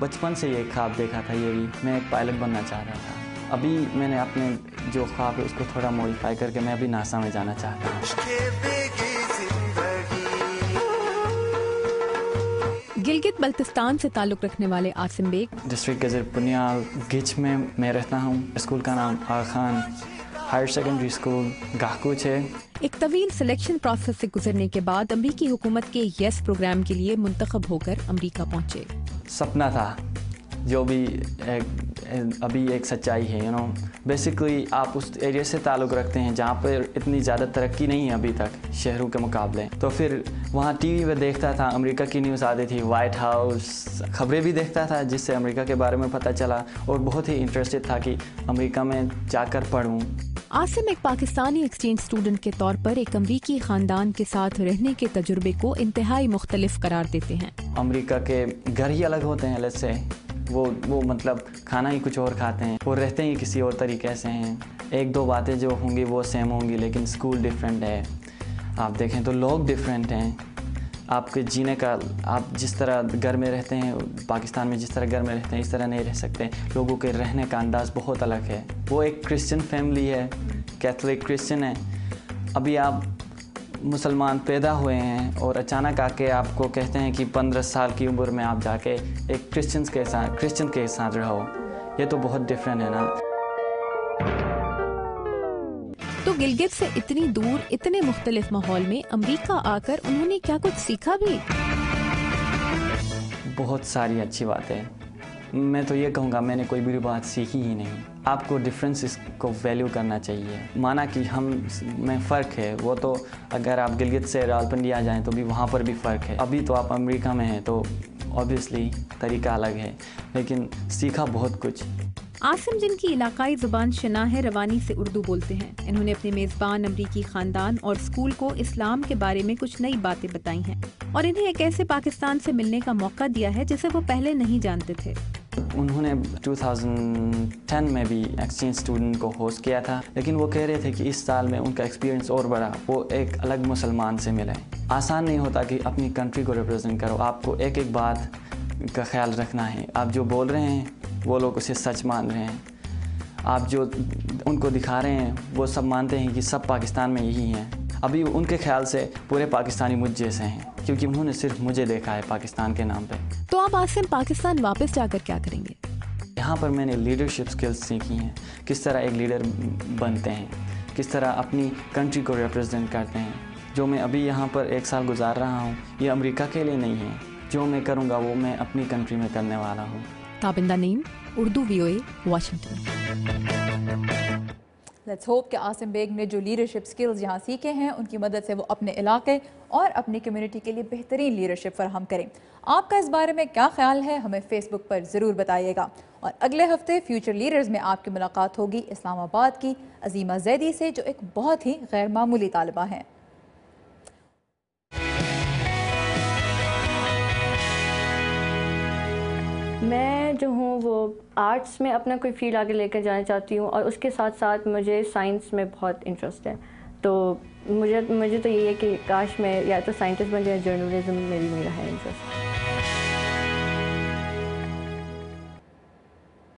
بچپن سے یہ خواب دیکھا تھا، یہ بھی میں ایک پائلٹ بننا چاہ رہا تھا. ابھی میں نے اپنے جو خواب ہے اس کو تھوڑا موڈیفائی کر کے میں ابھی ناسا میں جانا چاہتا ہوں. گلگت بلتستان سے تعلق رکھنے والے عاصم بیگ ڈسٹرکٹ گزر پنیال گچ میں رہتا ہوں. اسکول کا نام آغا خان ہائر سیکنڈری اسکول گاہکوچ ہے. ایک طویل سلیکشن پروسیس سے گزرنے کے بعد امریکی حکومت کے یس پروگرام کے لیے منتخب ہو کر امریکہ پہنچے. سپنا تھا جو بھی ابھی ایک سچائی ہے. بیسیکلی آپ اس ایریا سے تعلق رکھتے ہیں جہاں پر اتنی زیادہ ترقی نہیں ہے ابھی تک شہروں کے مقابلے. تو پھر وہاں ٹی وی پہ دیکھتا تھا، امریکہ کی نیوز آتی تھی، وائٹ ہاؤس، خبریں بھی دیکھتا تھا جس سے امریکہ کے بارے میں پتہ چلا اور بہت ہی انٹرسٹڈ تھا کہ امریکہ میں جا کر پڑھوں. عاصم ایک پاکستانی ایکسچینج اسٹوڈنٹ کے طور پر ایک امریکی خاندان کے ساتھ رہنے کے تجربے کو انتہائی مختلف قرار دیتے ہیں. امریکہ کے گھر ہی الگ ہوتے ہیں، لیٹس سے وہ مطلب کھانا ہی کچھ اور کھاتے ہیں، وہ رہتے ہی کسی اور طریقے سے ہیں. ایک دو باتیں جو ہوں گی وہ سیم ہوں گی، لیکن اسکول ڈفرینٹ ہے. آپ دیکھیں تو لوگ ڈفرینٹ ہیں. آپ کے جینے کا، آپ جس طرح گھر میں رہتے ہیں پاکستان میں، جس طرح گھر میں رہتے ہیں اس طرح نہیں رہ سکتے. لوگوں کے رہنے کا انداز بہت الگ ہے. وہ ایک کرسچن فیملی ہے، کیتھولک کرسچن ہے. ابھی آپ مسلمان پیدا ہوئے ہیں اور اچانک آ کے آپ کو کہتے ہیں کہ 15 سال کی عمر میں آپ جا کے ایک کرسچن کے ساتھ رہو. یہ تو بہت ڈفرینٹ ہے نا. تو گلگت سے اتنی دور اتنے مختلف ماحول میں امریکہ آ کر انہوں نے کیا کچھ سیکھا بھی؟ بہت ساری اچھی باتیں. میں تو یہ کہوں گا میں نے کوئی بری بات سیکھی ہی نہیں. آپ کو ڈفرینسز کو ویلیو کرنا چاہیے. مانا کہ ہم میں فرق ہے، وہ تو اگر آپ گلگت سے راولپنڈی آ جائیں تو بھی وہاں پر بھی فرق ہے. ابھی تو آپ امریکہ میں ہیں تو اوبیسلی طریقہ الگ ہے، لیکن سیکھا بہت کچھ. عاصم جن کی علاقائی زبان شناہ روانی سے اردو بولتے ہیں، انہوں نے اپنے میزبان امریکی خاندان اور اسکول کو اسلام کے بارے میں کچھ نئی باتیں بتائی ہیں اور انہیں ایک ایسے پاکستان سے ملنے کا موقع دیا ہے جسے وہ پہلے نہیں جانتے تھے. انہوں نے 2010 میں بھی ایکسچینج اسٹوڈنٹ کو ہوسٹ کیا تھا، لیکن وہ کہہ رہے تھے کہ اس سال میں ان کا ایکسپیرینس اور بڑا. وہ ایک الگ مسلمان سے ملے. آسان نہیں ہوتا کہ اپنی کنٹری کو ریپرزینٹ کرو. آپ کو ایک ایک بات کا خیال رکھنا ہے. آپ جو بول رہے ہیں وہ لوگ اسے سچ مان رہے ہیں. آپ جو ان کو دکھا رہے ہیں وہ سب مانتے ہیں کہ سب پاکستان میں یہی ہیں. ابھی ان کے خیال سے پورے پاکستانی مجھ جیسے ہیں، کیونکہ انہوں نے صرف مجھے دیکھا ہے پاکستان کے نام پہ. تو آپ عاصم پاکستان واپس جا کر کیا کریں گے؟ یہاں پر میں نے لیڈرشپ سکلز سیکھی ہیں. کس طرح ایک لیڈر بنتے ہیں، کس طرح اپنی کنٹری کو ریپرزینٹ کرتے ہیں. جو میں ابھی یہاں پر 1 سال گزار رہا ہوں یہ امریکہ کے لیے نہیں ہے. جو میں کروں گا وہ میں اپنی کنٹری میں کرنے والا ہوں. Tabinda Naeem, Urdu VOA، Washington. Let's hope کہ عاصم بیگ نے جو لیڈرشپ سکلز یہاں سیکھے ہیں ان کی مدد سے وہ اپنے علاقے اور اپنی کمیونٹی کے لیے بہترین لیڈرشپ فراہم کریں. آپ کا اس بارے میں کیا خیال ہے ہمیں فیس بک پر ضرور بتائیے گا. اور اگلے ہفتے فیوچر لیڈرز میں آپ کی ملاقات ہوگی اسلام آباد کی عظیمہ زیدی سے، جو ایک بہت ہی غیر معمولی طالبہ ہیں. میں جو ہوں وہ آرٹس میں اپنا کوئی فیلڈ آگے لے کر جانا چاہتی ہوں، اور اس کے ساتھ ساتھ مجھے سائنس میں بہت انٹرسٹ ہے. تو مجھے تو یہی ہے کہ کاش میں یا تو سائنٹسٹ بن جائے، جرنلزم میں بھی میرا ہے انٹرسٹ.